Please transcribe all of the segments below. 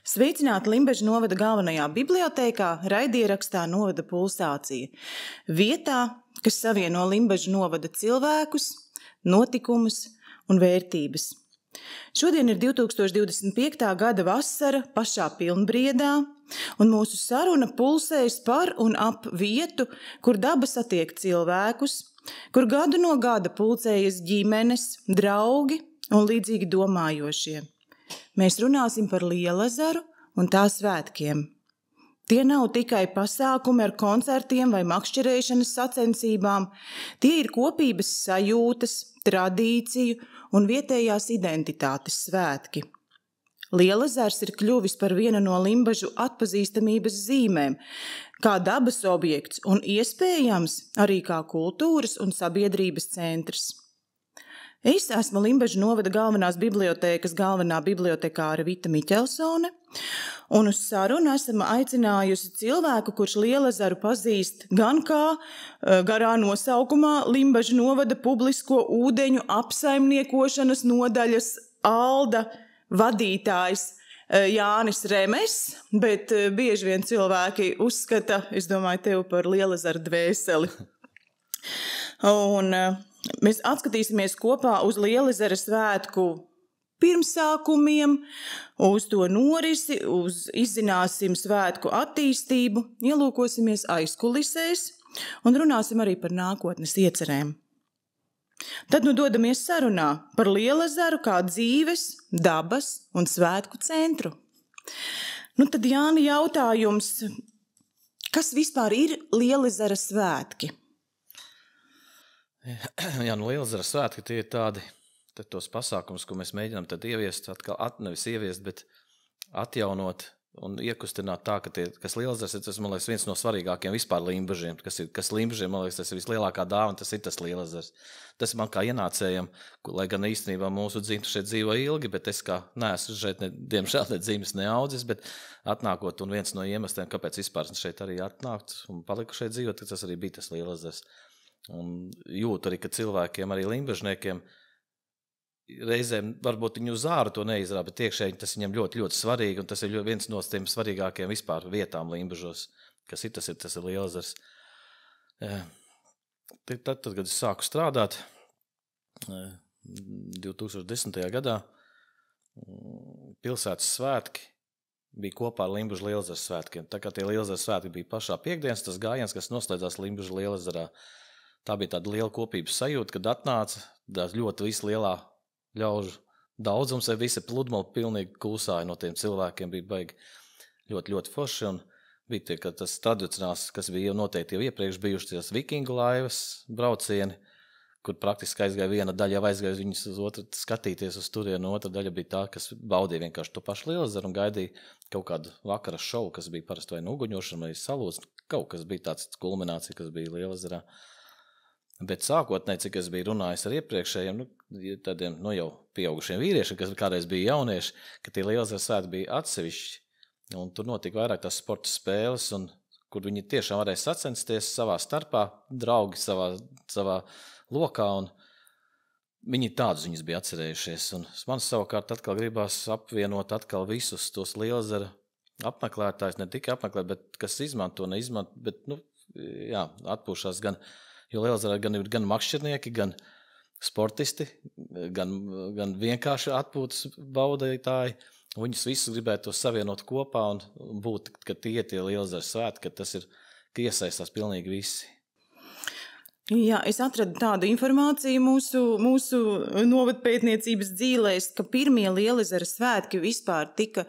Sveicināti Limbažu novada galvenajā bibliotēkā, raidierakstā Novada pulsācija. Vietā, kas savieno Limbažu novada cilvēkus, notikumus un vērtības. Šodien ir 2025. gada vasara pašā pilnbriedā, un mūsu saruna pulsējas par un ap vietu, kur daba satiek cilvēkus, kur gadu no gada pulcējas ģimenes, draugi un līdzīgi domājošie. Mēs runāsim par Lielazaru un tā svētkiem. Tie nav tikai pasākumi ar koncertiem vai makšķerēšanas sacensībām, tie ir kopības sajūtas, tradīciju un vietējās identitātes svētki. Lielazars ir kļuvis par vienu no Limbažu atpazīstamības zīmēm, kā dabas objekts un iespējams arī kā kultūras un sabiedrības centrs. Es esmu Limbažu novada galvenās bibliotēkas galvenā bibliotekāra Vita Miķelsone, un uz sarunu esam aicinājusi cilvēku, kurš Lielazaru pazīst gan kā garā nosaukumā Limbažu novada publisko ūdeņu apsaimniekošanas nodaļas Alda vadītājs Jānis Remes, bet bieži vien cilvēki uzskata, es domāju, tevi par Lielazaru dvēseli. Un mēs atskatīsimies kopā uz Lielazara svētku pirmsākumiem, uz to norisi, izzināsim svētku attīstību, ielūkosimies aizkulisēs un runāsim arī par nākotnes iecerēm. Tad dodamies sarunā par Lielazaru kā dzīves, dabas un svētku centru. Tad, Jāni, jautājums, kas vispār ir Lielazara svētki? Jā, Lielazara svētki tie ir tādi tos pasākums, ko mēs mēģinām tad ieviest, nevis ieviest, bet atjaunot un iekustināt tā, kas Lielazars ir, tas, man liekas, viens no svarīgākiem vispār Limbažiem, kas Limbažiem, man liekas, tas ir vislielākā dāvana, tas ir tas Lielazars. Tas man kā ienācējam, lai gan īstenībā mūsu dzimta šeit dzīvo ilgi, bet es kā neesmu šeit, diemžēl, ne dzimis, ne audzis, bet atnākot, un viens no iemesliem, kāpēc vispār šeit arī atnākt un paliku šeit dzīvot, tas arī bija tas Lielazars. Un jūtu arī, ka cilvēkiem, arī limbažniekiem, reizēm varbūt viņi uz āru to neizrāda, bet iekšēji tas viņam ļoti, ļoti svarīgi, un tas ir viens no tiem svarīgākiem vispār vietām Limbažos, kas ir, tas ir Lielazars. Tad, kad es sāku strādāt 2010. gadā, pilsētas svētki bija kopā ar Limbažu Lielazars svētkiem. Tā kā tie Lielazars svētki bija pašā piekdienas, tas gājiens, kas noslēdzās Limbažu Lielazarā. Tā bija tāda liela kopības sajūta, kad atnāca ļoti vislielā ļaužu daudzums, visa pludmala pilnīgi kūsāja no tiem cilvēkiem, bija baigi ļoti, ļoti forši, un bija tie, ka tas tradicionāls, kas bija noteikti jau iepriekš bijuši tās vikingu laivas braucieni, kur praktiski aizgāja viena daļa, jau aizgāja viņus uz otru skatīties uz turienu, otra daļa bija tā, kas baudīja vienkārši to pašu Lielazaru un gaidīja kaut kādu vakara šovu, kas bija parasti vai uguņošana vai salūts, kaut kas bija tāds kulminācija, kas bija Lielazarā. Bet sākotnēji, cik es biju runājis ar iepriekšējiem, tādiem jau pieaugušiem vīriešiem, kas kādreiz bija jaunieši, ka tie Lielazara svētki bija atsevišķi, un tur notika vairāk tās sporta spēles, un kur viņi tiešām varēja sacensties savā starpā, draugi savā lokā, un viņi tādus viņus bija atcerējušies. Un man savukārt atkal gribās apvienot atkal visus tos Lielazara apmeklētājus, ne tikai apmeklēt, bet kas izmanto, neizmanto, bet, atpūšās gan. Jo Lielazarā ir gan makšķernieki, gan sportisti, gan vienkārši atpūtas baudītāji. Viņus visus gribētu savienot kopā un būt, ka tie Lielazara svētki, ka tas ir, ka iesaistās pilnīgi visi. Jā, es atradu tādu informāciju mūsu novadpētniecības dzīlēs, ka pirmie Lielazara svētki vispār tika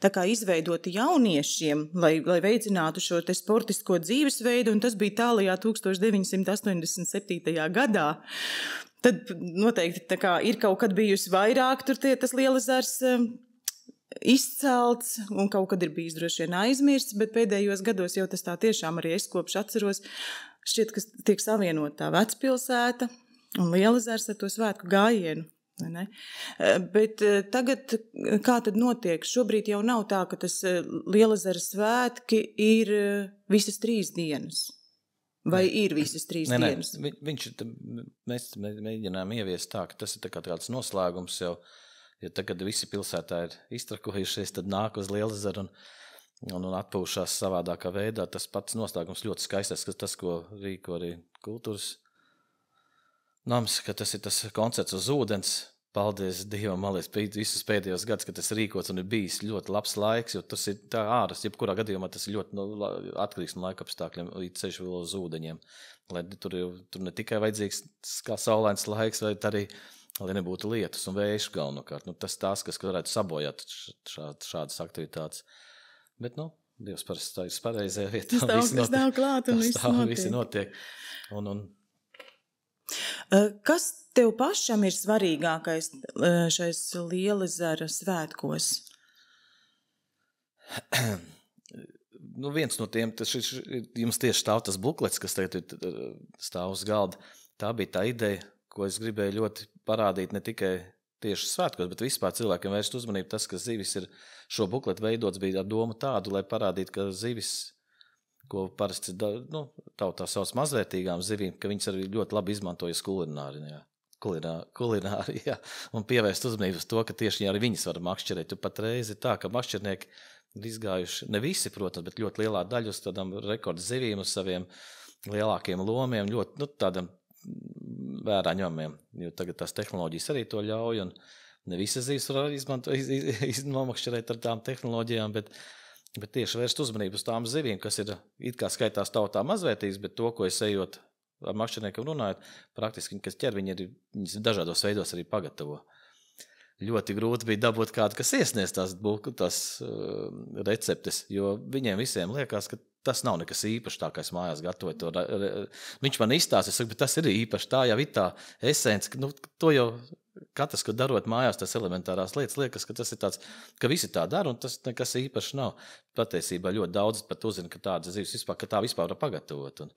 tā kā izveidoti jauniešiem, lai veicinātu šo te sportisko dzīvesveidu, un tas bija tālajā 1987. gadā. Tad noteikti tā kā ir kaut kad bijusi vairāk tur tas Lielazars izcelts, un kaut kad ir bijis droši vien aizmirsts, bet pēdējos gados jau tas tā tiešām arī es kopš atceros, šķiet, ka tiek savienot tā vecpilsēta un Lielazars ar to svētku gājienu. Bet tagad, kā tad notiek? Šobrīd jau nav tā, ka tas Lielazara svētki ir visas 3 dienas. Vai ir visas 3 dienas? Mēs mēģinām ieviest tā, ka tas ir tāds noslēgums jau Jo tagad visi pilsētā ir iztrakojušies, tad nāk uz Lielezaru un atpūšās savādākā veidā. Tas pats noslēgums ļoti skaistais, ka tas, ko rīko arī kultūras nams, ka tas ir tas koncerts uz ūdens. Paldies Dievam, malies, visus pēdējos gadus, ka tas rīkots un ir bijis ļoti labs laiks, jo tas ir tā āras, jebkurā gadījumā tas ir ļoti atkarīgs no laika apstākļiem, ceļš vēl uz ūdeņiem. Lai tur ne tikai vajadzīgs kā saulains laiks, vai arī, lai nebūtu lietus un vējš galvenokārt. Tas tās, kas varētu sabojāt šādas aktivitātes. Bet, Dievs parasti tā ir pareizajā vietā. Tas stāv klāt un viss notiek. Kas tev pašam ir svarīgākais šais Lielezara svētkos? Viens no tiem, jums tieši stāv tas buklets, kas tagad stāv uz galda. Tā bija tā ideja, ko es gribēju ļoti parādīt ne tikai tieši svētkos, bet vispār cilvēkiem vērst uzmanību tas, ka zivis ir šo bukletu veidots bija ar domu tādu, lai parādītu, ka zivis, ko parasti tautā sauc mazvērtīgām zivīm, ka viņas arī ļoti labi izmantojas kulinārijā un pievērst uzmanību uz to, ka tieši arī viņas var makšķerēt. Jo patreiz ir tā, ka makšķernieki ir izgājuši, ne visi, protams, bet ļoti lielā daļa uz tādām rekordu zivīm, uz saviem lielākiem lomiem, ļoti tādam vērā ņemamiem, jo tagad tās tehnoloģijas arī to ļauj, un ne visas zivs var nomakšķerēt ar tām tehnoloģijām, bet tieši vērst uzmanību uz tām zivīm, kas ir it kā skaitās tautā mazvērtīgas, bet to, ko es ejot ar makšķerniekiem runājot, praktiski viņi, kas ķer, viņas dažādos veidos arī pagatavo. Ļoti grūti bija dabūt kādu, kas iesniedz tās receptes, jo viņiem visiem liekas, ka tas nav nekas īpašs tā, kā es mājās gatavoju to. Viņš man izstāsta, es saku, bet tas ir īpaši, tā jau ir tā esence, to jau katrs, kad darot mājās tas elementārās lietas, liekas, ka tas ir tāds, ka visi tā dara, un tas nekas īpašs nav. Patiesībā ļoti daudz pat uzzina, ka tādas zivs vispār, ka tā vispār var pagatavot.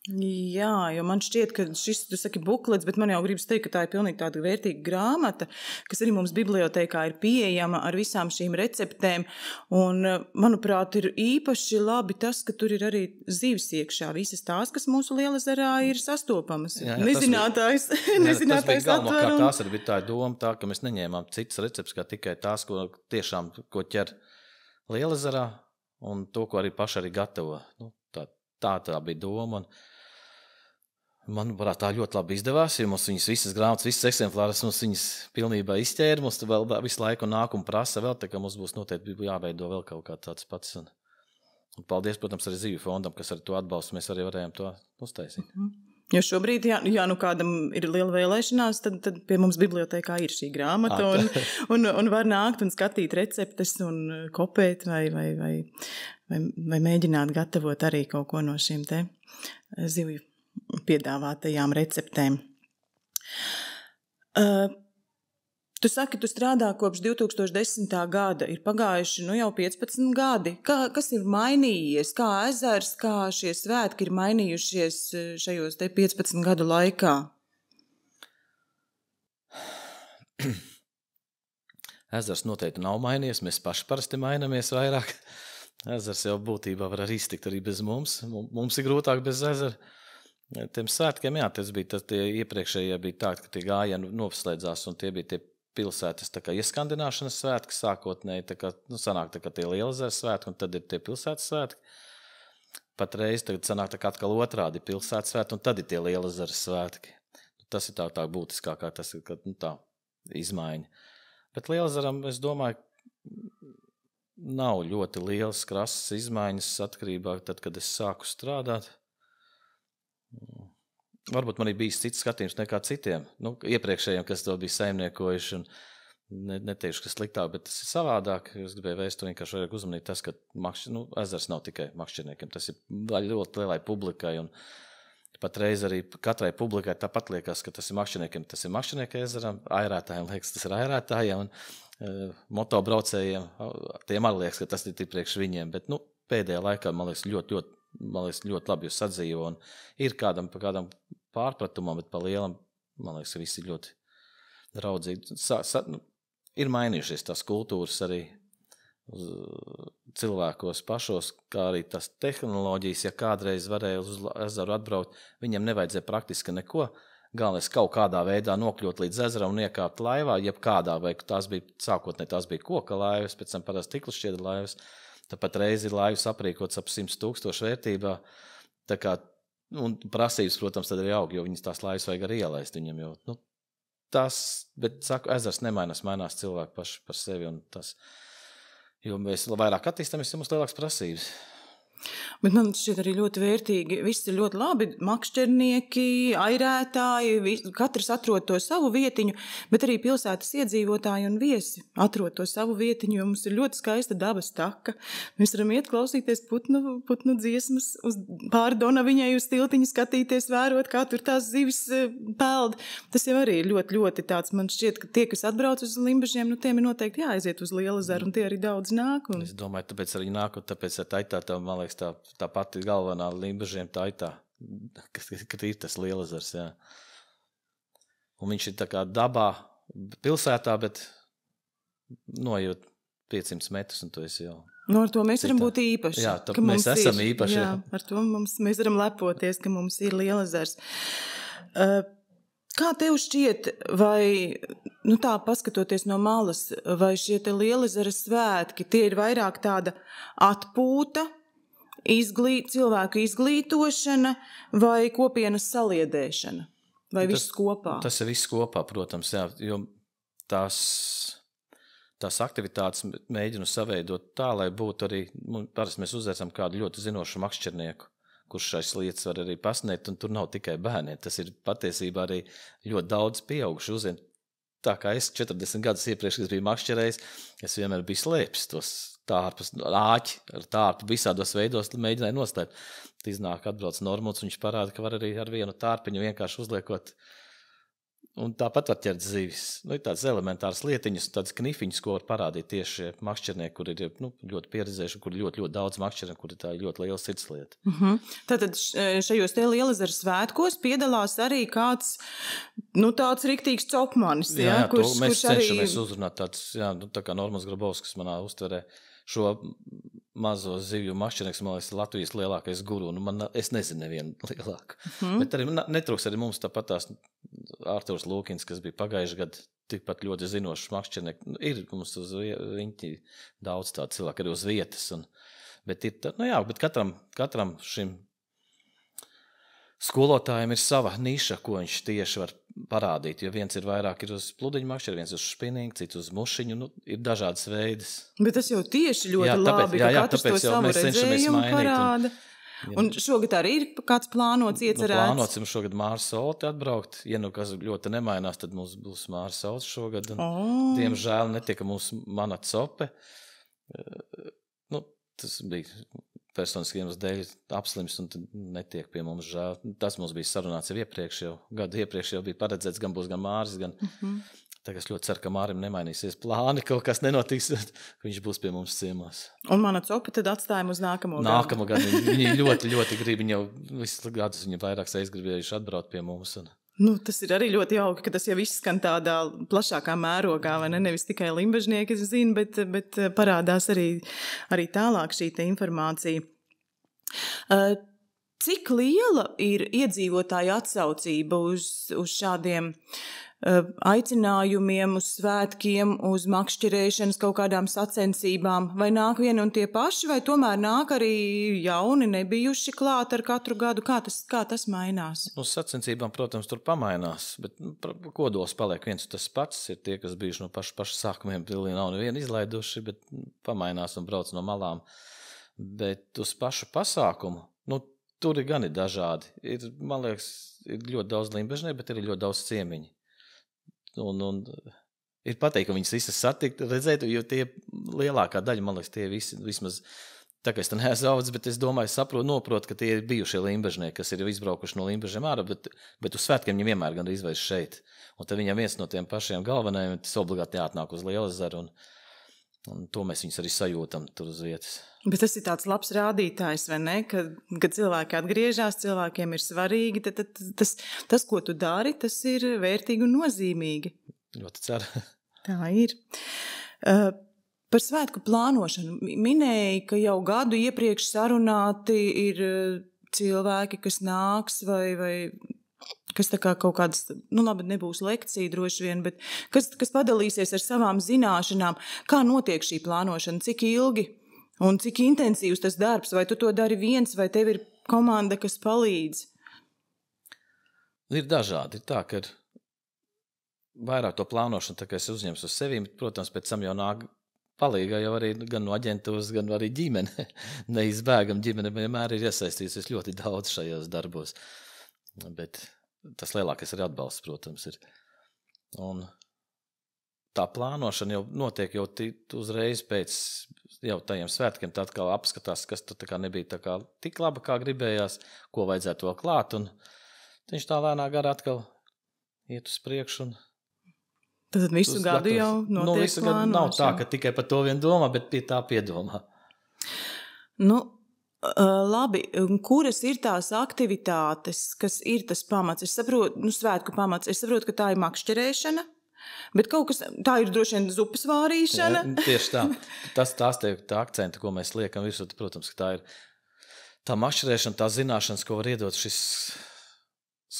Jā, jo man šķiet, ka šis, tu saki, buklets, bet man jau gribas teikt, ka tā ir pilnīgi tāda vērtīga grāmata, kas arī mums bibliotēkā ir pieejama ar visām šīm receptēm. Un, manuprāt, ir īpaši labi tas, ka tur ir arī zivs iekšā. Visas tās, kas mūsu Lielezarā ir sastopamas. Nezinātājs atver. Tās arī bija tā doma, tā, ka mēs neņēmām citas receptes, kā tikai tās, ko tiešām ķer Lielezarā, un to, ko arī paši arī gatavo. Tā bija doma. Manuprāt, tā ļoti labi izdevās, jo mums viņas visas grāmatas, visas eksemplāras mums viņas pilnībā izķēra, mums vēl visu laiku nāk un prasa vēl, tā kā mums būs noteikti jāveido vēl kaut kā tāds pats. Un paldies, protams, arī Zivju fondam, kas ar to atbalstu, mēs arī varējām to uztaisīt. Jo šobrīd, ja kādam ir liela vēlēšanās, tad pie mums bibliotēkā ir šī grāmata un var nākt un skatīt receptes un kopēt vai mēģināt gatavot arī kaut ko no šīm te zivju piedāvātajām receptēm. Tu saki, tu strādā kopš 2010. gada, ir pagājuši jau 15 gadi. Kas ir mainījies? Kā ezers, kā šie svētki ir mainījušies šajos te 15 gadu laikā? Ezers noteikti nav mainījies, mēs paši parasti mainamies vairāk. Ezers jau būtībā var arī iztikt arī bez mums. Mums ir grūtāk bez ezera. Tiem svētkiem, tas bija tie iepriekšējie bija tā, ka tie gājieni noslēdzās un tie bija tie pilsētas tā kā ieskandināšanas svētki sākotnēji, tā kā, sanāk tā kā tie Lielezera svētki un tad ir tie pilsētas svētki. Patreiz tagad sanāk tā kā atkal otrādi pilsētas svētki un tad ir tie Lielezera svētki. Tas ir tā būtiskākā, tas ir tā izmaiņa. Bet Lielezeram, es domāju, nav ļoti lielas krasas izmaiņas atkarībā tad, kad es sāku strādāt. Varbūt man ir bijis cits skatījums nekā citiem, iepriekšējiem, kas to bija saimniekojuši, un neteikšu, ka sliktāk, bet tas ir savādāk. Es gribēju vēst to vienkārši vajag uzmanīt tas, ka ezers nav tikai makšķerniekiem, tas ir ļoti lielai publikai, un patreiz arī katrai publikai tāpat liekas, ka tas ir makšķerniekiem ezeram, airētājiem liekas, tas ir airētājiem, un motobraucējiem, tiem arī liekas, ka tas ir priekš viņiem, bet pēdējā laikā, man liekas, ļoti labi jūs sadzīvo, un ir kādam pārpratumam, bet pa lielam, man liekas, visi ļoti draudzīgi. Ir mainījušies tās kultūras arī cilvēkos pašos, kā arī tās tehnoloģijas, ja kādreiz varēja uz ezeru atbraukt, viņiem nevajadzēja praktiski neko galvenais kaut kādā veidā nokļūt līdz ezeram un iekāpt laivā, jebkādā, vai tās bija koka laivas, pēc tam parasti stikla šķiedra laivas. Tāpat reizi ir laivas aprīkots ap 100,000 vērtībā. Tā kā, un prasības, protams, tad arī aug, jo viņas tās laivas vajag arī ielaist viņam, jo, bet, saku, ezers mainās cilvēki paši par sevi, un tas, jo mēs vairāk attīstamies, ja mums lielākas prasības. Bet man šķiet arī ļoti vērtīgi. Viss ir ļoti labi. Makšķernieki, airētāji, katrs atrod to savu vietiņu, bet arī pilsētas iedzīvotāji un viesi atrod to savu vietiņu, jo mums ir ļoti skaista dabas taka. Mēs varam iet klausīties putnu dziesmas, pāri Donaviņai uz tiltiņu skatīties, vērot, kā tur tās zivis peld. Tas jau arī ir ļoti, ļoti tāds. Man šķiet, ka tie, kas atbrauc uz Limbažiem, tiem ir noteikti jāaiziet uz Lielaezeru, un tie arī daudz nāk. Un... Es domāju, tāpēc arī nāk, un tāpēc tā, man liekas, tā pati galvenā Limbažiem tā ir tā, ka ir tas Lielezers, jā. Un viņš ir tā kā dabā, pilsētā, bet nojūt 500 metrus, un tu esi jau... Ar to mēs varam būt īpaši. Jā, mēs esam īpaši. Jā, ar to mēs varam lepoties, ka mums ir Lielezers. Kā tev šķiet, vai, tā paskatoties no malas, vai šie te Lielezera svētki, tie ir vairāk tāda atpūta, cilvēku izglītošana vai kopienas saliedēšana? Vai viss kopā? Tas ir viss kopā, protams, jā, jo tās aktivitātes mēģinu saveidot tā, lai būtu arī, parasti mēs uzveicam kādu ļoti zinošu makšķernieku, kurš šais lietas var arī pasniegt, un tur nav tikai bērni. Tas ir patiesībā arī ļoti daudz pieauguši uzzina. Tā kā es 40 gadus iepriekš, kad biju makšķerējis, es vienmēr biju slēpis tos tārpus, āķi ar tārpu visādos veidos, mēģināju nostāt. Iznāk atbrauc Normunds, viņš parāda, ka var arī ar vienu tārpiņu vienkārši uzliekot, un tāpat var ķert zivis. Ir tādas elementāras lietiņas, tādas knifiņas, ko var parādīt tieši makšķernieki, kur ir ļoti pieredzējuši, kur ir ļoti, ļoti daudz makšķernieku, kur ir tā ļoti liela sirdslieta. Tātad šajos te Lielezera svētkos piedalās arī kāds, tāds riktīgs copmanis, kurš mēs cenšamies uzrunāt tāds, tā kā Normunds Grabovskis manā uztverē, šo mazo zivju makšķernieks, man liekas, Latvijas lielākais guru, es nezinu nevienu lielāku. Bet arī netrūks arī mums tāpat tās Ārturs Lūkins, kas bija pagājuši gadu, tikpat ļoti zinošs makšķernieks. Ir mums uz riņķi daudz tādu cilvēku arī uz vietas. Bet katram šim skolotājiem ir sava niša, ko viņš tieši var parādīt, jo viens ir vairāk uz pludiņu makšķeri, viens uz špinīgu, cits uz mušiņu, ir dažādas veidas. Bet tas jau tieši ļoti labi, ka katrs to savu redzējumu parāda. Un šogad arī ir kāds plānots iecerēts? Plānots šogad Mārs Solti atbraukt. Ja kas ļoti nemainās, tad mums būs Mārs Solti šogad. Diemžēl netieka mums mana cope. Tas bija personiskiem dēļ apslims un tad netiek pie mums žēl. Tas mums bija sarunāts jau gadu iepriekš jau bija paredzēts, gan būs gan Māris, gan... Tagad es ļoti ceru, ka Mārim nemainīsies plāni, kaut kas nenotiks, ka viņš būs pie mums ciemos. Un mana copa tad atstājam uz nākamo gadu. Nākamo gadu. Viņi ļoti, ļoti grib, viņi jau visus gadus viņi vairāk gribējuši atbraukt pie mums. Tas ir arī ļoti jauki, ka tas jau izskan tādā plašākā mērogā, vai ne? Nevis tikai limbažnieki zina, bet parādās arī tālāk šī te informācija. Cik liela ir iedzīvotāja atsaucība uz šādiem aicinājumiem, uz svētkiem, uz makšķerēšanas kaut kādām sacensībām? Vai nāk vieni un tie paši, vai tomēr nāk arī jauni, nebijuši klāt ar katru gadu? Kā tas mainās? Uz sacensībām, protams, tur pamainās, bet kodols paliek viens tas pats. Ir tie, kas bijuši no pašu sākumiem, nav nevienu izlaiduši, bet pamainās un brauc no malām. Bet uz pašu pasākumu, tur ir gan dažādi. Man liekas, ir ļoti daudz limbažnieku, bet ir ļoti daudz ciemiņu. Un ir pateikt, ka viņas visas satikt, redzēt, jo tie lielākā daļa, man liekas, tie visi, vismaz, tā kā es te neesmu audzis, bet es domāju, noprotu, ka tie ir bijušie limbažnieki, kas ir izbraukuši no Limbažiem ārā, bet uz svētkiem viņi vienmēr gan izveiz šeit. Un tad viņam viens no tiem pašiem galvenajiem, tas obligāti jāatnāk uz Lielezeru, un to mēs viņus arī sajūtam tur uz vietas. Bet tas ir tāds labs rādītājs, vai ne? Kad cilvēki atgriežas, cilvēkiem ir svarīgi, tad tas, ko tu dari, tas ir vērtīgi un nozīmīgi. Ļoti ceru. Tā ir. Par svētku plānošanu minēja, ka jau gadu iepriekš sarunāti ir cilvēki, kas nāks vai kas tā kā kaut kādas, labi, nebūs lekcija droši vien, bet kas padalīsies ar savām zināšanām, kā notiek šī plānošana, cik ilgi un cik intensīvs tas darbs, vai tu to dari viens, vai tev ir komanda, kas palīdz? Ir dažādi. Ir tā, ka ir vairāk to plānošanu, tā kā es uzņems uz sevi, bet, protams, pēc tam jau nāk palīgā jau arī gan no aģentūras, gan arī ģimene. Neizbēgam ģimene vienmēr ir iesaistījusies ļoti daudz šajos darbos. Bet tas lielākais ir atbalsts, protams, ir. Un tā plānošana jau notiek jau uzreiz pēc jau tajiem svētkiem, tad kā apskatās, kas tā kā nebija tā kā tik laba, kā gribējās, ko vajadzētu vēl klāt, un viņš tā lēnā garā atkal iet uz priekšu. Tad visu gadu jau notiek visu gadu nav tā, ka tikai par to vien domā, bet pie tā piedomā. Labi, kuras ir tās aktivitātes, kas ir tas pamats? Es saprotu, svētku pamats, es saprotu, ka tā ir makšķerēšana, bet kaut kas, tā ir droši vien zupas vārīšana. Ja, tieši tā. Tās tie akcenti, ko mēs liekam virsū, protams, ka tā ir tā makšķerēšana, tā zināšanas, ko var iedot šis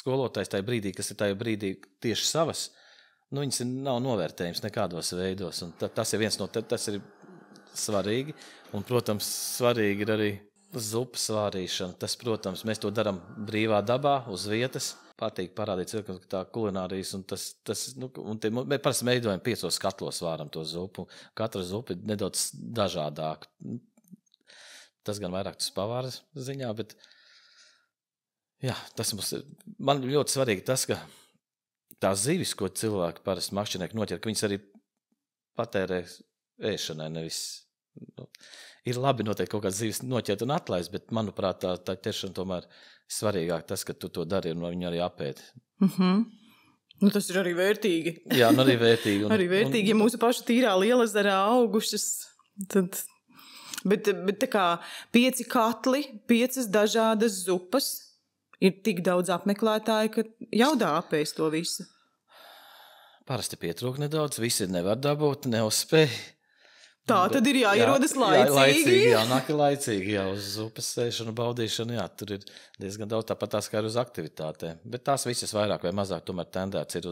skolotājs tajā brīdī, kas ir tajā brīdī tieši savas, viņas nav novērtējums nekādos veidos. Un tas ir viens no, tas ir svarīgi. Un, protams, svarīgi ir arī zupas vārīšana. Tas, protams, mēs to darām brīvā dabā, uz vietas. Patīk parādīt cilvēkam, ka tā kulinārijas, un mēs parasti veidojam 5 katlos vāram to zupu. Katra zupa ir nedaudz dažādāk. Tas gan vairāk tas pavāras ziņā, bet jā, man ļoti svarīgi tas, ka tās zivis, ko cilvēki parasti makšķernieki noķer, ka viņas arī patērē ēšanai, nevis. Ir labi noteikti kaut kādas zivis noķert un atlaist, bet, manuprāt, tā ķeršana tomēr ir svarīgāk tas, ka tu to dari un viņu arī apēd. Tas ir arī vērtīgi. Jā, arī vērtīgi. Arī vērtīgi, ja mūsu pašu tīrā Lielezerā augušas, tad. Bet tā kā 5 katli, 5 dažādas zupas, ir tik daudz apmeklētāji, ka jaudā apēst to visu. Parasti pietrūk nedaudz, visi nevar dabūt, neuzspēj. Tā tad ir jāierodas laicīgi. Jānāk laicīgi, uz upes sēšanu, baudīšanu, tur ir diezgan daudz tāpat tās kā uz aktivitātēm. Bet tās visas vairāk vai mazāk tomēr tendēts ir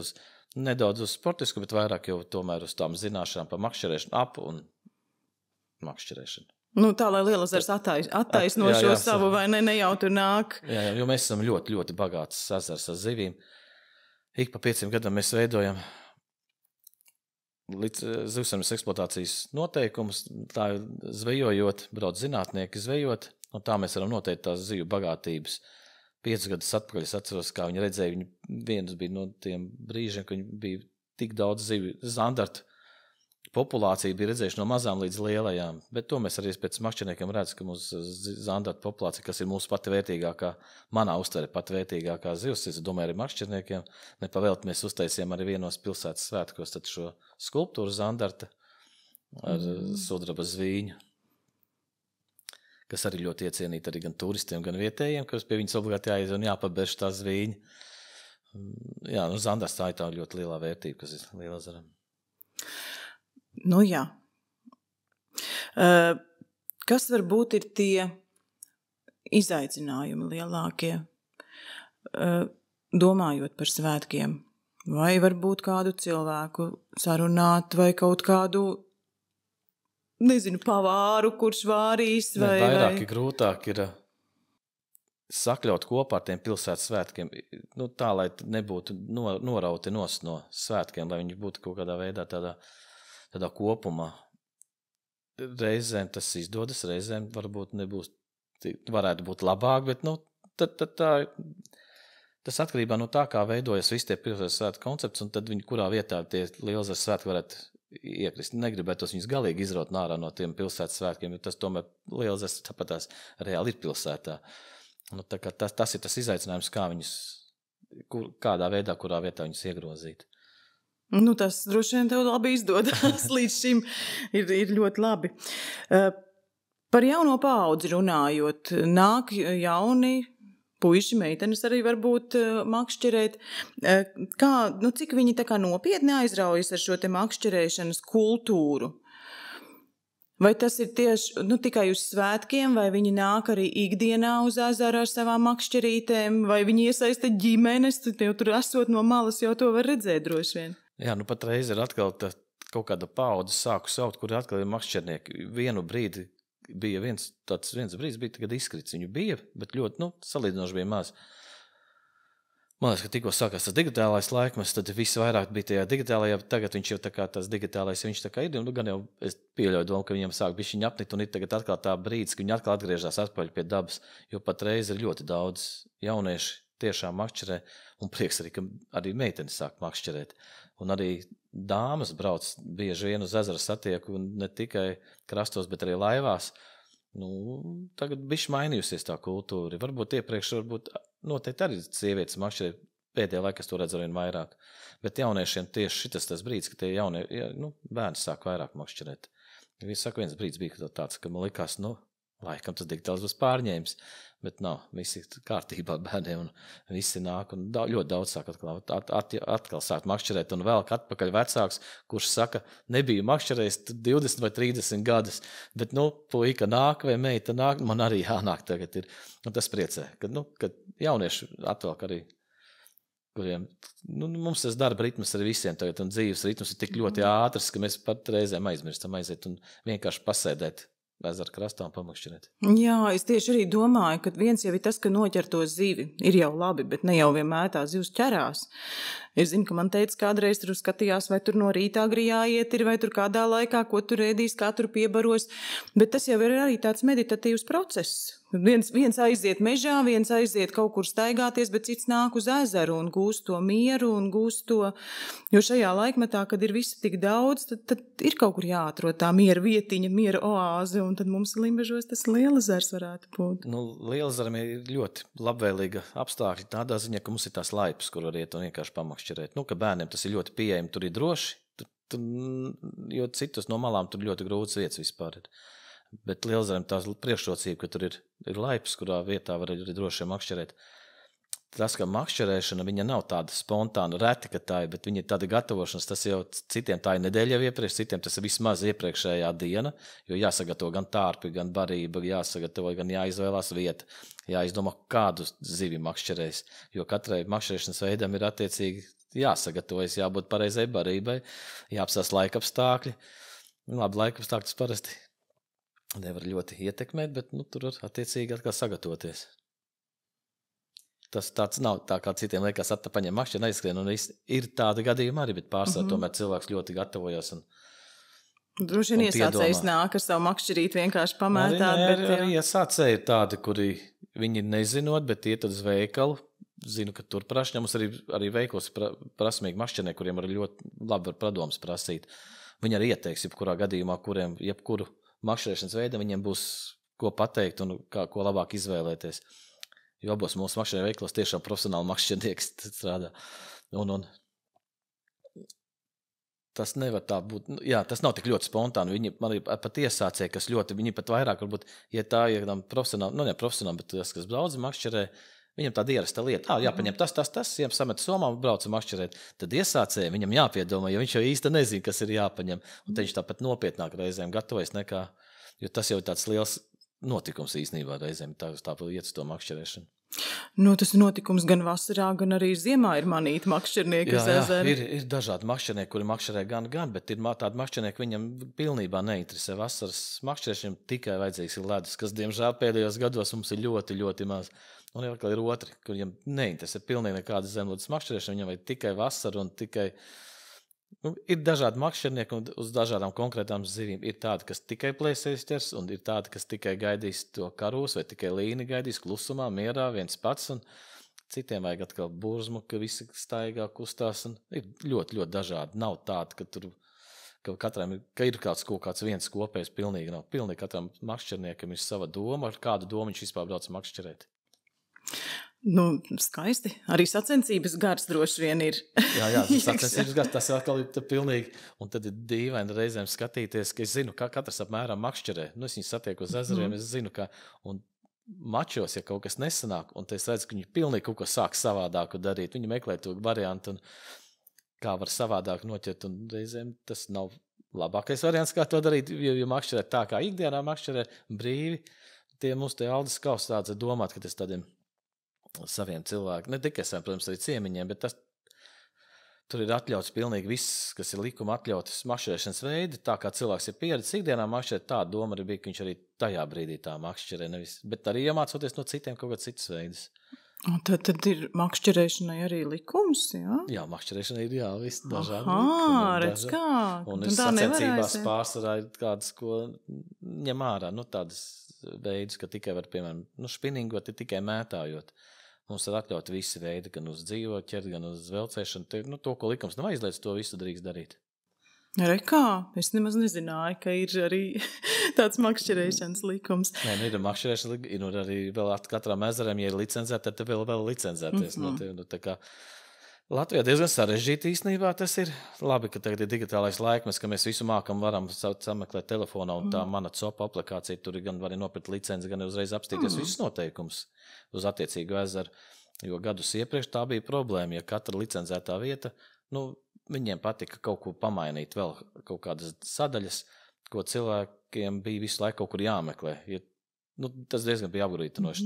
nedaudz uz sportisku, bet vairāk jau tomēr uz tām zināšanām par makšķerēšanu ap un makšķerēšanu. Tā, lai Lielezers attaisno šo savu vai ne jau tur nāk. Jā, jo mēs esam ļoti, ļoti bagāts ezers ar zivīm. Ik pa 5 gadam mēs veidojam zivsaimniecības eksploatācijas noteikumus, tā zvejojot, brauc zinātnieki zvejot, un tā mēs varam noteikt tās zivju bagātības. 5 gadus atpakaļ es atceros, kā viņi redzēja, viens bija no tiem brīžiem, ka viņi bija tik daudz zivju zandartu. Populācija bija redzējuši no mazām līdz lielajām, bet to mēs arī pēc makšķerniekiem redzam, ka mūsu zandarta populācija, kas ir mūsu pati vērtīgākā, manā uztvere pati vērtīgākā zivs, es domāju arī makšķerniekiem, nepavēlt mēs uztaisījām arī vienos pilsētas svētkos tad šo skulptūru zandarta ar sudraba zvīņu, kas arī ļoti iecienīta arī gan turistiem, gan vietējiem, kas pie viņas obligāti jāiz un jāpabērš tā zvīņa. Jā, zandarts tā ir tā ļoti lielā vērtība, kas ir Lielezeram. Jā. Kas varbūt ir tie izaicinājumi lielākie, domājot par svētkiem? Vai varbūt kādu cilvēku sarunāt, vai kaut kādu, pavāru, kurš vārīs? Vairāk grūtāk ir sakļaut kopā ar tiem pilsētas svētkiem, tā, lai nebūtu norauti no svētkiem, lai viņi būtu kaut kādā veidā tādā kopumā. Reizēm tas izdodas, reizēm varbūt nebūs, varētu būt labāk, bet tas atkarībā no tā, kā veidojas visi tie pilsētas svētku koncepts, un tad viņi kurā vietā tie Lielezers svētki varētu iekrist. Negribētos viņus galīgi izraut ārā no tiem pilsētas svētkiem, jo tas tomēr Lielezers tāpat tās reāli ir pilsētā. Tas ir tas izaicinājums, kā viņus, kādā veidā, kurā vietā viņus iegrozīt. Tas droši vien tev labi izdodas līdz šim ir ļoti labi. Par jauno paudzi runājot, nāk jauni puiši, meitenes arī varbūt makšķerēt. Cik viņi tā kā nopietni aizraujas ar šo te makšķerēšanas kultūru? Vai tas ir tieši tikai uz svētkiem, vai viņi nāk arī ikdienā uz ezeru ar savām makšķerītēm, vai viņi iesaista ģimenes, tad jau tur esot no malas jau to var redzēt droši vien. Jā, patreiz ir atkal kaut kāda paudze sāku saukt, kur atkal ir makšķernieki. Vienu brīdi bija viens brīdis, bija tagad izkrits. Viņu bija, bet ļoti, salīdzinoši bija maz. Man liekas, ka tikko sākās tas digitālais laikmets, tad viss vairāk bija tajā digitālajā, tagad viņš jau tā kā tas digitālais, viņš tā kā ir, gan jau es pieļauju domu, ka viņam sāk bišķiņ apnikt, un ir tagad atkal tā brīdis, ka viņi atkal atgriežas atpakaļ pie dabas, jo patreiz ir ļoti daudz jaunieši tiešām makšķerē, un prieks arī, ka arī meitenes sāk makšķerēt, un arī dāmas brauc bieži vien uz ezera satieku, un ne tikai krastos, bet arī laivās. Tagad bišķi mainījusies tā kultūra. Varbūt iepriekš, noteikti arī sievietes makšķerē, pēdējā laikā es to redzu arvien vairāk. Bet jauniešiem tieši šitas tas brīdis, ka tie jaunie, bērni sāk vairāk makšķerēt. Viņi saka, viens brīdis bija tāds, ka man likās, laikam tas digitāls būs pārņēmis, bet nav, visi kārtībā bērniem un visi nāk un ļoti daudz sāk atkal sākt makšķerēt un vēl atpakaļ vecāks, kurš saka, nebija makšķerējis 20 vai 30 gadus, bet, puika nāk vai meita nāk, man arī jānāk tagad ir. Un tas priecē, kad jaunieši atvelk arī, kuriem, mums tas darba ritms arī visiem tagad un dzīves ritms ir tik ļoti ātrs, ka mēs pat reizēm aizmirstam aiziet un vienkārši pasēdēt ezera krastā un pamakšķerēt. Jā, es tieši arī domāju, ka viens jau ir tas, ka noķer to zivi. Ir jau labi, bet ne jau vienmēr tā zivs ķerās. Es zinu, ka man teica, kādreiz tur skatījās, vai tur no rītā agri jāiet ir, vai tur kādā laikā, ko tur ēdīs, kā tur piebaros. Bet tas jau ir arī tāds meditatīvs process. Viens aiziet mežā, viens aiziet kaut kur staigāties, bet cits nāk uz ezeru un gūst to mieru un gūst to. Jo šajā laikmetā, kad ir visi tik daudz, tad ir kaut kur jāatrod tā miera vietiņa, miera oāze, un tad mums Limbažos tas Lielezers varētu būt. Lielezeram ir ļoti labvēlīga apstākļi tādā ziņā, ka mums ir tās laipas, kur var iet un vienkārši pamakšķerēt. Ka bērniem tas ir ļoti pieejami, tur ir droši, jo citus no malām tur ļoti grūts vietas vispār ir. Bet Lielezeram tās priekšrocība, ka tur ir laipas, kurā vietā var arī droši makšķerēt. Tas, ka makšķerēšana, viņa nav tāda spontāna, reti, ka tā ir, bet viņa ir tāda gatavošanas, tas jau citiem tā ir nedēļa jau iepriekš, citiem tas ir vismaz iepriekšējā diena, jo jāsagatavo gan tārpi, gan barība, jāsagatavo, gan jāizvēlās vieta, jāizdomā, kādu zivi makšķerēs, jo katrai makšķerēšanas veidam ir attiecīgi jāsagatavojas, jābūt pareizai barībai, jāapsās laikapstākļi. Labi, laikapstākļus parasti nevar ļoti ietekmēt, bet tur var attiecīgi atkal sagatavoties. Tas tāds nav tā, kā citiem liekas, paņem makšķeri, neizskrien, un ir tāda gadījuma arī, bet pārsvarā tomēr cilvēks ļoti gatavojas. Droši vien iesācējs nāk ar savu makšķerīti vienkārši pamētāt. Arī iesācēji ir tādi, kuri viņi nezinot, bet iet uz veikalu, zinu, ka tur prašņā mums arī veiklos prasmīgi makšķernieki, kuriem arī ļoti labi var padomus prasīt. Viņi arī ieteiks, jebkurā gadījumā, kuriem jebkuru makšķerēšanas veidam, viņiem būs ko pateikt un ko labāk izvēlēties. Jo abos mūsu makšķerē veiklos tiešām profesionāli makšķernieks strādā. Un tas nevar tā būt. Jā, tas nav tik ļoti spontāni. Viņi man ir pat iesācēji, kas ļoti, viņi pat vairāk varbūt, ja tā ir profesionāli, ne profesionāli, bet tas, kas daudz makšķerē, viņam tāda ierasta lieta. Jāpaņem tas, viņam samet somā un brauc makšķerēt. Tad iesācēji viņam jāpiedomā, jo viņš jau īsti nezina, kas ir jāpaņem. Un viņš tāpat nopietnāk reizēm gatavojas nekā, jo tas jau ir tāds liels notikums īstenībā reizēm, tā iet uz to makšķerēšanu. Tas notikums gan vasarā, gan arī ziemā ir manīti makšķernieki uz ezeru. Ir dažādi makšķernieki, kuri makšķerē gan, bet ir tādi makšķernieki, viņam pilnībā neinteresē vasaras makšķerēšaniem, tikai vajadzīgs ir ledus, kas, diemžēl, pēdējos gados mums ir ļoti, ļoti maz. Un ir otri, kuriem neinteresē pilnīgi nekāda zemlodes makšķerēšana, viņam vajag tikai vasaru un tikai. Ir dažādi makšķernieki un uz dažādām konkrētām zivīm. Ir tādi, kas tikai plēsēs ķers, un ir tādi, kas tikai gaidīs to karūs vai tikai līni gaidīs klusumā, mierā, viens pats. Un citiem vajag atkal burzmu, ka visi staigā, kustās. Un ir ļoti, ļoti dažādi. Nav tādi, ka katram ir kaut kāds viens kopējs, pilnīgi nav. Pilnīgi katram makšķerniekam ir sava doma, ar kādu domu viņš vispār brauc makšķerēt. Skaisti. Arī sacensības gars droši vien ir. Jā, sacensības gars, tas atkal ir pilnīgi, un tad ir dīvaini reizēm skatīties, ka es zinu, kā katrs apmēram makšķerē. Es viņu satieku uz ezeriem, es zinu, ka, un mačos, ja kaut kas nesanāk, un es redzu, ka viņi pilnīgi kaut ko sāk savādāku darīt, viņi meklē to variantu, un kā var savādāk noķert, un reizēm tas nav labākais variants, kā to darīt, jo makšķerēt tā, kā ikdienā makšķerē brīvi. Mums tie Aldis Kaus tāds ir domāt, ka tas tādiem saviem cilvēkiem, ne tikai saviem, protams, arī ciemiņiem, bet tur ir atļauts pilnīgi viss, kas ir likuma atļautas makšķerēšanas veidi, tā kā cilvēks ir pieredzis ikdienā makšķerēt, tā doma arī bija, ka viņš arī tajā brīdī tā makšķerē, nevis, bet arī iemācoties no citiem kaut kāds cits veidus. Tad ir makšķerēšanai arī likums, jā? Jā, makšķerēšana ir, jā, viss dažādi. Redz kā. Un ir sacensībās pārsvarā ir kādas, ko ņem ārā, tādas veidus, ka tikai var, piemēram, špiningot, ir tikai mētājot. Mums ir atļaut visi veidi, gan uz dzīvo ķert, gan uz velcēšanu. To, ko likums nav aizliedz, to visu drīkst darīt. Rekā, es nemaz nezināju, ka ir arī tāds makšķerēšanas likums. Nē, ir makšķerēšanas likums, ir arī vēl katram ezerēm, ja ir licencēta, tad vēl licencēties. Tā kā Latvijā diezgan sarežģīti īstenībā tas ir. Labi, ka tagad ir digitālais laikmets, ka mēs visu varam sameklēt telefonā, un tā mana copa aplikācija, tur gan var nopirkt licenci, gan uzreiz apstīties visus noteikumus uz attiecīgu ezeru. Jo gadus iepriekš tā bija problēma, ja katra licencētā vieta, viņiem patika kaut ko pamainīt, vēl kaut kādas sadaļas, ko cilvēkiem bija visu laiku kaut kur jāmeklē. Tas diezgan bija apgrūtinoši.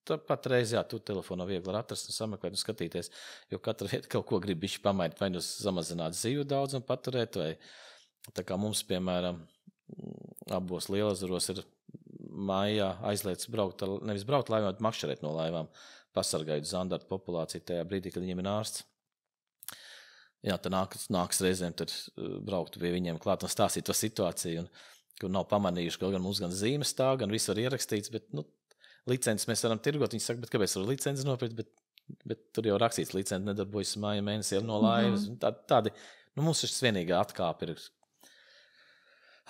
Tāpat reiz, tu telefonā viegli var atrast un sameklēt un skatīties, jo katra vieta kaut ko grib bišķi pamainīt, vai samazināt zīvu daudz un paturēt, vai tā kā mums, piemēram, abos Lielezaros ir mājā aizliegts braukt, nevis braukt laivām, bet makšķerēt no laivām, pasargājot zandartu populāciju tajā brīdī, kad viņiem ir ārsts. Jā, tad nāks reizēm tad braukt pie viņiem klāt un stāstīt to situāciju, kur nav pamanījuši, kaut gan mums gan zīmes stāv, gan viss var ierakstīts, bet licences mēs varam tirgot. Viņi saka, bet kāpēc var licences nopirkt, bet tur jau rakstīts, licences nedarbojas māja mēnesī no laivas. Tādi, mums šis vienīgā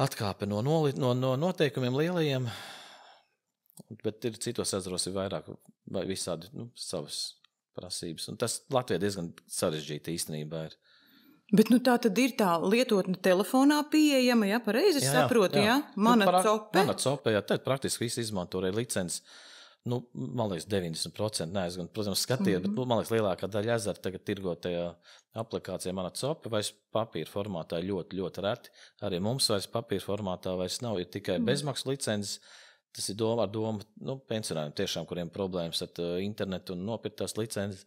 atkāpe no noteikumiem lielajiem, bet ir citos ezeros ir vairāk vai visādi savas prasības. Un tas Latvijā diezgan sarežģīti īstenībā ir. Bet tā tad ir tā lietotne telefonā pieejama, ja pareizi saprotu, ja? Mana cope? Mana cope, jā, tad praktiski visi izmanto arī licences. Man liekas 90%, neesmu, protams, skatīju, bet man liekas lielākā daļa ezera tagad tirgo tajā aplikācijā Mana cope, vairs papīra formātā ļoti, ļoti reti. Arī mums vairs papīra formātā vairs nav, ir tikai bezmaksas licences. Tas ir ar domu, pensionāriem tiešām, kuriem problēmas ar internetu un nopirkt tās licences.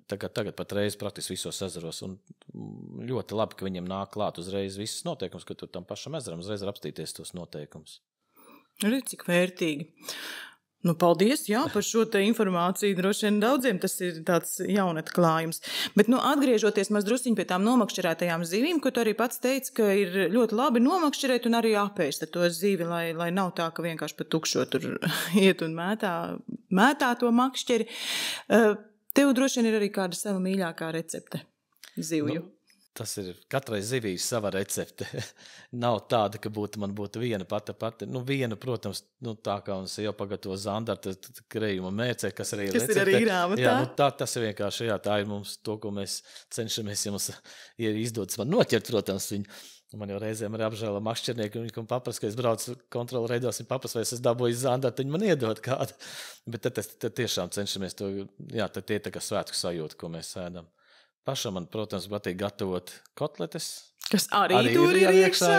Tagad patreiz praktiski visos ezeros, un ļoti labi, ka viņiem nāk klāt uzreiz visas noteikums, ka tur tam pašam ezeram uzreiz var apstīties tos noteikumus. Arī cik vērtīgi. Paldies, par šo te informāciju. Droši vien daudziem tas ir tāds jaunatklājums. Bet, atgriežoties maz drusciņi pie tām nomakšķerētajām zivīm, ko tu arī pats teici, ka ir ļoti labi nomakšķerēt un arī apēst to zivi, lai nav tā, ka vienkārši pa tukšo tur iet un mētā to makšķeri. Tev droši vien ir arī kāda sava mīļākā recepte zivju. Tas ir katrai zivī sava recepte. Nav tāda, ka man būtu viena pati. Viena, protams, tā kā mums jau pagatavo zandarta krējuma mērcē, kas arī ir recepte. Kas ir arī grāmatā. Tas ir vienkārši, tā ir mums to, ko mēs cenšamies, ja mums ir izdodas man noķert, protams, viņu. Man jau reizēm arī apžēla makšķernieki, un paprast, ka es braucu kontrolu reidos, un paprast, vai es dabūju zandartu, viņi man iedod kādu. Bet tad tiešām cenšamies to, tad tie tā kā svētku sajūta, ko mēs ēdam. Pašam man, protams, patīk gatavot kotletes. Kas arī tur ir iekšā.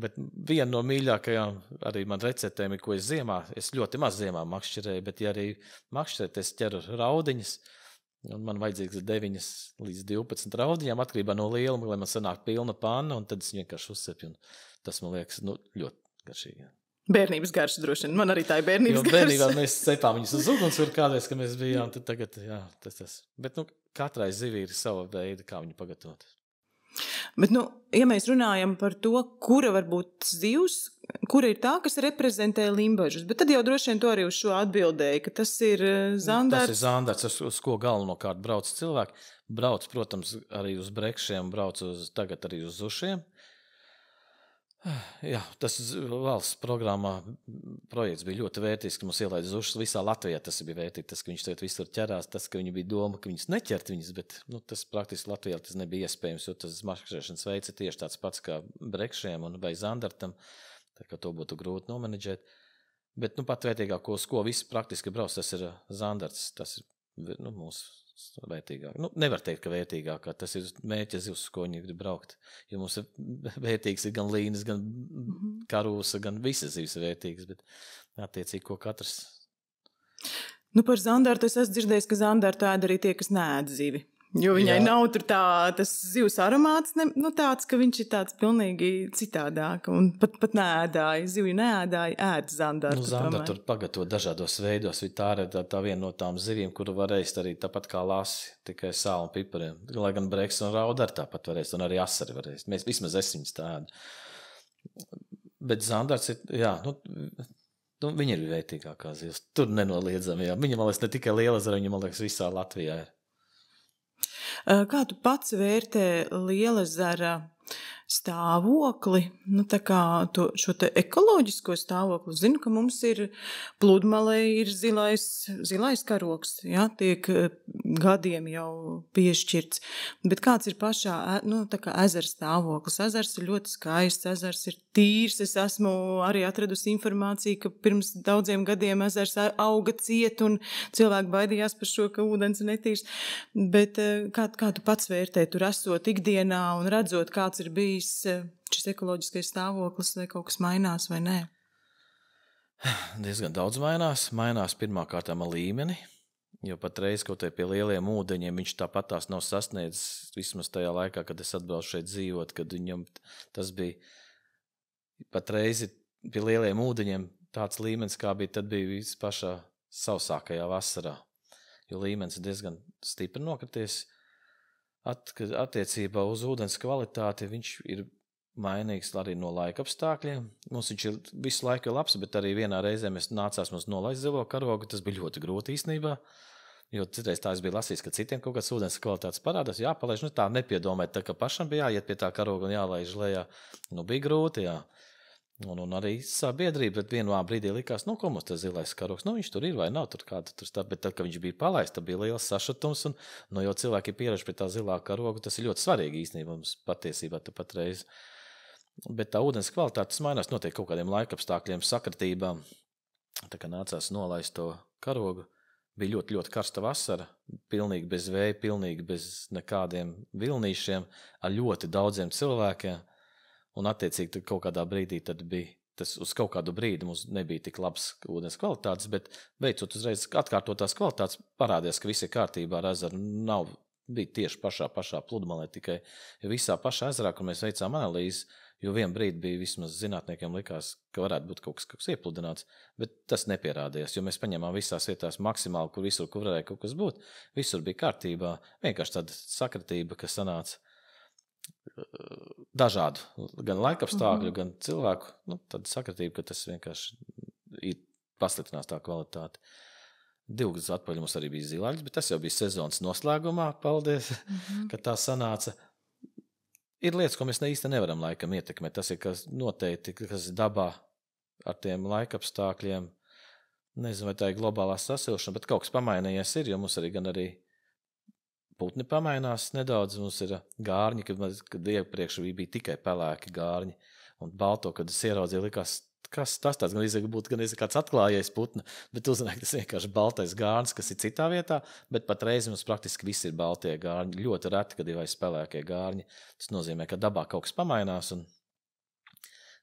Bet viena no mīļākajām arī man receptēm ir, ko es ļoti maz ziemā makšķerēju, bet ja arī makšķerēt, es ķeru raudiņas, un man vajadzīgs 9 līdz 12 raudiņām, atkarībā no lieluma, lai man sanāk pilna panna, un tad es vienkārši uzsepju, un tas man liekas ļoti garšīgi. Bērnības garša droši vien. Man arī tā ir bērnības garša. Bērnībā mēs cepām viņus uz ugunsur kādreiz, ka mēs bijām, tad tagad, tas. Bet, katrai zivī ir sava veida, kā viņu pagatavot. Bet, ja mēs runājam par to, kura var būt zivs, kura ir tā, kas reprezentē limbažus, bet tad jau droši vien to arī uz šo atbildēja, ka tas ir zandarts. Tas ir zandarts, uz ko galvenokārt brauc cilvēki. Brauc, protams, arī uz brekšiem, brauc tagad arī uz zušiem. Jā, tas valsts programmā projekts bija ļoti vērtīgs, ka mums ielaida zušas visā Latvijā. Tas bija vērtīgi, tas, ka viņš tagad visur ķerās, tas, ka viņi bija doma, ka viņas neķert viņas, bet tas praktiski Latvijā tas nebija iespējams, jo tas makšķerēšanas veids ir tieši tāds pats kā brekšiem vai zandartam, tā kā to būtu grūti nomenedžēt. Bet pat vērtīgāko, uz ko viss praktiski brauc, tas ir zandarts, tas ir mūsu vērtīgāk. Nu, nevar teikt, ka vērtīgākā. Tas ir mērķa zivs, ko viņi grib braukt. Jo mums ir vērtīgs ir gan līnes, gan karūsa, gan visas zivs ir vērtīgas, bet attiecīgi, ko katrs. Nu, par zandartu es esmu dzirdējis, ka zandartu ēd arī tie, kas neēd zivi. Jo viņai nav tur tas zivs aromāts, tāds, ka viņš ir tāds pilnīgi citādāk. Un pat neēdāja, zivju neēdāja, ēd zandartu. Nu, zandartu tur pagatavo dažādos veidos. Tā ir tā viena no tām zivīm, kuru var ēst arī tāpat kā lasi, tikai sāli un pipariem. Lai gan breks un rauda arī tāpat var ēst, un arī asari var ēst. Vismaz es viņas tā ēdu. Bet zandarts ir, viņa ir vērtīgākā zivs. Tur nenoliedzami, jā. Viņa, man liekas, ne tikai Lielezerā, viņa, man liekas, visā Latvijā ir. Kā tu pats vērtē Lielezera stāvokli, šo te ekoloģisko stāvokli? Zinu, ka mums ir pludmalē ir zilais karogs, tiek gadiem jau piešķirts. Bet kāds ir pašā ezera stāvoklis? Ezers ir ļoti skaists, ezers ir tīrs. Es esmu arī atradusi informāciju, ka pirms daudziem gadiem ezers auga ciet un cilvēki baidījās par šo, ka ūdens ir netīrs. Bet kā tu pats vērtē tur esot ikdienā un redzot, kāds ir bijis šis ekoloģiskais stāvoklis, vai kaut kas mainās vai nē? Diezgan daudz mainās. Mainās pirmkārtām ar līmeni, jo patreiz kaut pie lieliem ūdeņiem viņš tāpatās nav sasniedzis vismaz tajā laikā, kad es atbraucu šeit dzīvot, kad viņam tas bija patreiz pie lieliem ūdeņiem tāds līmenis, kā bija, tad bija pašā sausākajā vasarā, jo līmenis diezgan stipri nokrities. Attiecībā uz ūdens kvalitāti viņš ir mainīgs arī no laika apstākļiem. Mums viņš ir visu laiku labs, bet arī vienā reizē mēs nācās mums nolaist zilo karogu. Tas bija ļoti grūti īstenībā, jo citreiz tā es biju lasījis, ka citiem kaut kāds ūdens kvalitātes parādās. Jāpalaiž, tā nepiedomēt, tā, ka pašam bija jāiet pie tā karoga un jālaiž lejā. Bija grūti, jā. Un arī sabiedrība, bet vienā brīdī likās, ko mums tas zilais karogs, viņš tur ir vai nav tur kāda tur stāv, bet tad, kad viņš bija palaists, tad bija liels sašutums, un jo cilvēki ir pieraduši pie tā zilā karoga, tas ir ļoti svarīgi īstenībā mums patiesībā patreiz. Bet tā ūdens kvalitātes mainās notiek kaut kādiem laikapstākļiem, sakritībām, tā kā nācās nolaist to karogu. Bija ļoti, ļoti karsta vasara, pilnīgi bez vēja, pilnīgi bez nekādiem vilnīšiem, ar ļoti daudziem cilvēkiem. Un attiecīgi kaut kādā brīdī tad bija, tas uz kaut kādu brīdi mums nebija tik labs ūdens kvalitātes, bet beidzot uzreiz atkārtotās kvalitātes parādījās, ka viss ir kārtībā ar ezeru. Bija tieši pašā pludmalē tikai, jo visā pašā ezerā, kur mēs veicām analīzi, jo vien brīdi bija vismaz zinātniekiem likās, ka varētu būt kaut kas iepludināts, bet tas nepierādījās, jo mēs paņēmām visās vietās maksimāli, kur visur, kur varēja kaut kas būt, visur bija kārtībā, vienkārši tāda sakritība, kas sanāca dažādu, gan laikapstākļu, gan cilvēku, tāda sakritība, ka tas vienkārši pasliktinās tā kvalitāti. 2 gadus atpakaļ mums arī bija zilāļas, bet tas jau bija sezonas noslēgumā, paldies, ka tā sanāca. Ir lietas, ko mēs īsti nevaram laikam ietekmēt, tas ir kas noteikti, kas ir dabā ar tiem laikapstākļiem, nezinu, vai tā ir globālā sasilšana, bet kaut kas pamainījies ir, jo mums arī gan arī putni pamainās nedaudz, mums ir gārņi, kad iepriekš bija tikai pelēki gārņi, un balto, kad es ieraudzīju, likās, kas tas tāds, gan kāds atklājies putna, bet uznāk tas vienkārši baltais gārns, kas ir citā vietā, bet patreiz mums praktiski visi ir baltie gārņi, ļoti reti, kad ir vairs pelēkie gārņi. Tas nozīmē, ka dabā kaut kas pamainās, un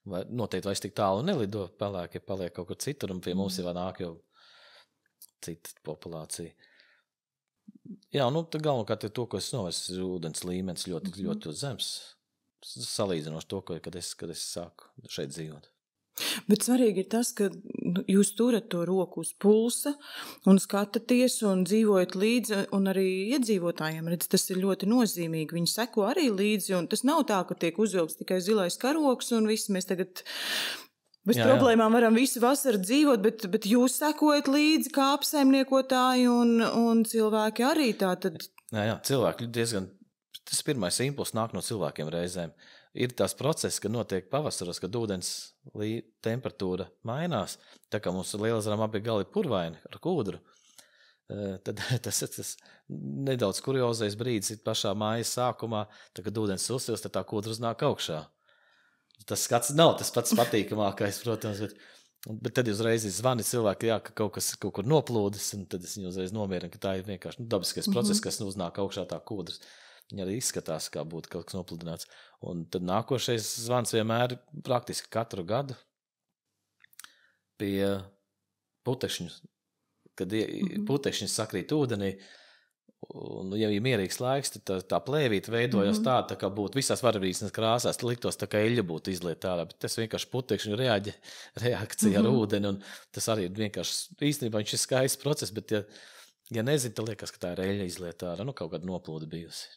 noteikti vairs tik tālu nelido, pelēkie paliek kaut kur citur, un pie mums jau nāk jau cita populācija. Jā, tad galvenokārt ir to, ko es novērstu, ir ūdens līmenis ļoti, ļoti zems. Salīdzinoši to, kad es sāku šeit dzīvot. Bet svarīgi ir tas, ka jūs turat to roku uz pulsa un skatāties un dzīvojat līdzi, un arī iedzīvotājiem, tas ir ļoti nozīmīgi. Viņi seko arī līdzi, un tas nav tā, ka tiek uzvilkts tikai zilais karogs, un visi mēs tagad bez problēmām varam visu vasaru dzīvot, bet jūs sekojat līdzi kā apsaimniekotāji un cilvēki arī tā tad. Jā, cilvēki diezgan, tas pirmais impulss nāk no cilvēkiem reizēm. Ir tās process, kad notiek pavasaros, kad ūdens temperatūra mainās, tā kā mums Lielezerām abi gali purvaini ar kūdru, tad tas nedaudz kuriozais brīdis ir pašā mājas sākumā, tad, kad ūdens uzsilst, tad tā kūdra uznāk augšā. Tas skats nav tas pats patīkamākais, protams, bet Bet tad uzreiz zvani cilvēki, jā, ka kaut kur noplūdis, un tad es viņu uzreiz nomierinu, ka tā ir vienkārši dabiskais process, kas uznāk augšā tā kūdras. Viņa arī izskatās, kā būtu kaut kas nopludināts. Un tad nākošais zvans vienmēr praktiski katru gadu pie putekšņu, kad putekšņi sakrīt ūdenī. Un, ja ir mierīgs laiks, tad tā plēvīte veidojas tā kā būtu visās varavīksnes krāsās, liktos tā kā eļļa būtu izlieta ārā, bet tas vienkārši putekšņu reakcija ar ūdeni, un tas arī vienkārši, īstenībā viņš ir skaists process, bet ja nezinu, tad liekas, ka tā ir eļļa izlieta ārā, kaut kāda noplūda bijusi.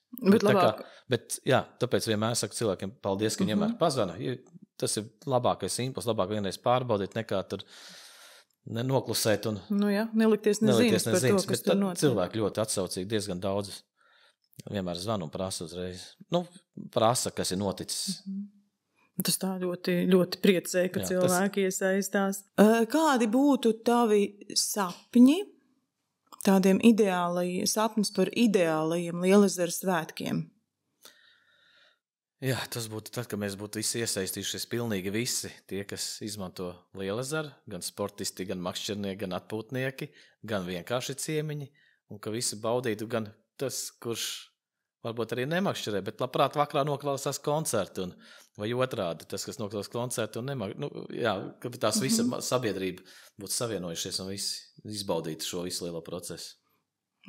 Bet jā, tāpēc vienmēr saku cilvēkiem, paldies, ka vienmēr pazvana. Tas ir labākais impuls, labāk vienreiz pārbaudīt, nekā tur nenoklusēt un nelikties neziņas par to, kas tur notiek. Cilvēki ļoti atsaucīgi, diezgan daudz vienmēr zvanu un prasa uzreiz. Prasa, kas ir noticis. Tas tā ļoti, ļoti priecē, ka cilvēki iesaistās. Kādi būtu tavi sapņi, tādiem sapnis par ideālajiem Lielezeru svētkiem? Jā, tas būtu tad, kad mēs būtu visi iesaistījušies, pilnīgi visi tie, kas izmanto Lielezeru, gan sportisti, gan makšķernieki, gan atpūtnieki, gan vienkārši ciemiņi, un ka visi baudītu gan tas, kurš varbūt arī nemakšķerē, bet labprāt vakarā noklausās koncertu, vai otrādi, tas, kas noklausās koncertu un ka tās visa sabiedrība būtu savienojušies un visi izbaudītu šo visu lielo procesu.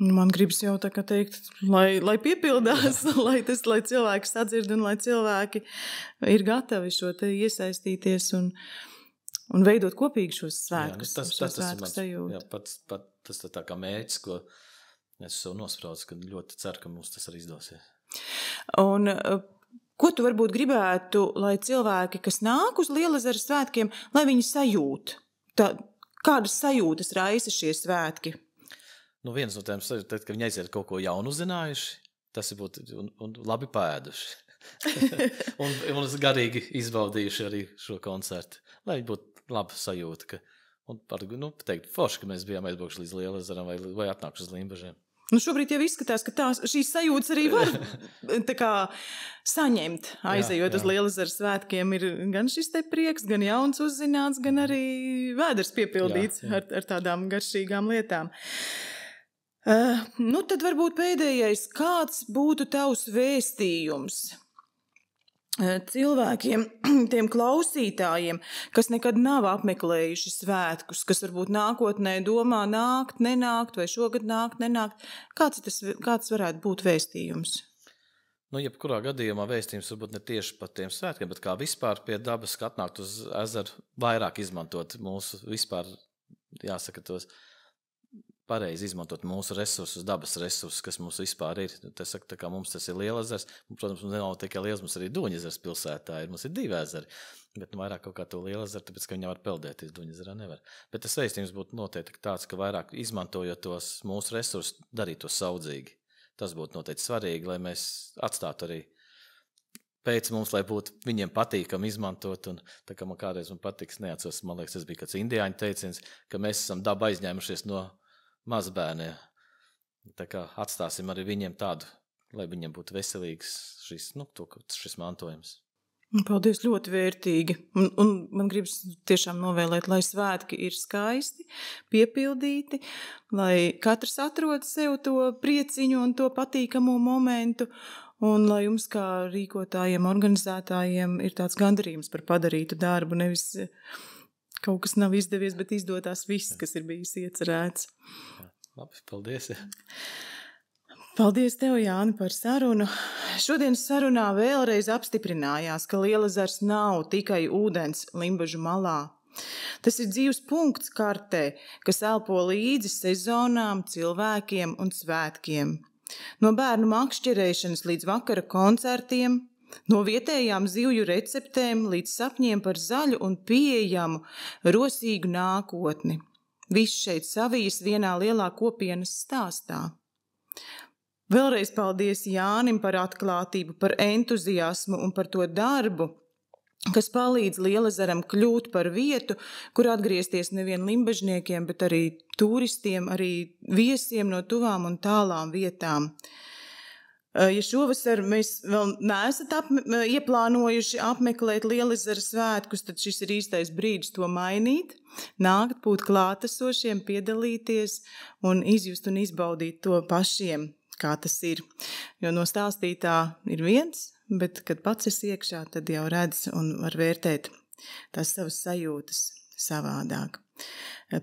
Man gribas jau tā kā teikt, lai piepildās, lai cilvēki sadzird un lai cilvēki ir gatavi šo te iesaistīties un veidot kopīgi šos svētkus. Tas ir tā kā mērķis, ko es sev nospraucu, ka ļoti ceru, ka mums tas arī izdosies. Un ko tu varbūt gribētu, lai cilvēki, kas nāk uz Lielezeru svētkiem, lai viņi sajūt? Kādas sajūtas raisa šie svētki? Viens no tiem ir, kad viņi aiziet kaut ko jaunu uzzinājuši, tas ir būt un labi pēduši. un garīgi izbaudījuši arī šo koncertu, lai būtu laba sajūta. Un pateikt forši, ka mēs bijām aizbraukši līdz Lielezeram vai atnākuši uz Limbažiem. Šobrīd jau izskatās, ka šīs sajūtas arī var tā kā saņemt, aizejot uz Lielezeru svētkiem. Ir gan šis te prieks, gan jauns uzzināts, gan arī vēders piepildīts ar tādām garšīgām lietām. Tad varbūt pēdējais, kāds būtu tavs vēstījums cilvēkiem, tiem klausītājiem, kas nekad nav apmeklējuši svētkus, kas varbūt nākotnē domā nākt, nenākt, vai šogad nākt, nenākt. Kāds varētu būt vēstījums? Jebkurā gadījumā vēstījums varbūt ne tieši par tiem svētkiem, bet kā vispār pie dabas, ka atnākt uz ezeru, vairāk izmantot mūsu vispār, jāsaka tos, pareizi izmantot mūsu resursus, dabas resursus, kas mums vispār ir. Tas saka, tā kā mums tas ir Lielezers, un, protams, mums nav tikai liels, mums arī Doņezers pilsētā ir, mums ir 2 ezeri, bet vairāk kaut kā to Lielezeru, tāpēc, ka viņi var peldēties, Doņezerā nevar. Bet tas veistījums būtu noteikti tāds, ka vairāk izmantojot tos mūsu resursus, darīt to saudzīgi. Tas būtu noteikti svarīgi, lai mēs atstātu arī pēc mums, lai būtu viņiem patīkami izmantot, un tā kā man kādreiz patiks, neatceros, man liekas, tas bija kāds indiāņu teiciens, ka mēs esam dabu aizņēmušies no mazbērniem. Tā kā atstāsim arī viņiem tādu, lai viņiem būtu veselīgs šis mantojums. Paldies, ļoti vērtīgi. Un man gribas tiešām novēlēt, lai svētki ir skaisti, piepildīti, lai katrs atrod sev to prieciņu un to patīkamo momentu, un lai jums kā rīkotājiem, organizētājiem ir tāds gandarījums par padarītu darbu, nevis kaut kas nav izdevies, bet izdotās viss, kas ir bijis iecerēts. Labi, paldies. Paldies tev, Jāni, par sarunu. Šodienas sarunā vēlreiz apstiprinājās, ka Lielezers nav tikai ūdens Limbažu malā. Tas ir dzīves punkts kartē, kas elpo līdzi sezonām, cilvēkiem un svētkiem. No bērnu makšķerēšanas līdz vakara koncertiem, no vietējām zivju receptēm līdz sapņiem par zaļu un pieejamu, rosīgu nākotni. Viss šeit savijas vienā lielā kopienas stāstā. Vēlreiz paldies Jānim par atklātību, par entuziasmu un par to darbu, kas palīdz Lielezeram kļūt par vietu, kur atgriezties nevien limbažniekiem, bet arī turistiem, arī viesiem no tuvām un tālām vietām. Ja šovasar mēs vēl neesat ieplānojuši apmeklēt Lielezera svētkus, tad šis ir īstais brīdis to mainīt, nākt, būt klātesošiem, piedalīties un izjust un izbaudīt to pašiem, kā tas ir. Jo no stāstītā ir viens, bet, kad pats esi iekšā, tad jau redz un var vērtēt tās savas sajūtas savādāk.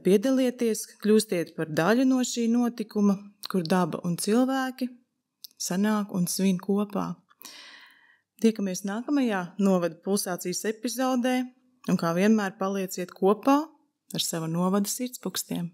Piedalieties, kļūstiet par daļu no šī notikuma, kur daba un cilvēki sanāk un svin kopā. Tiekamies nākamajā novada pulsācijas epizodē un kā vienmēr palieciet kopā ar savu novada sirdspukstiem.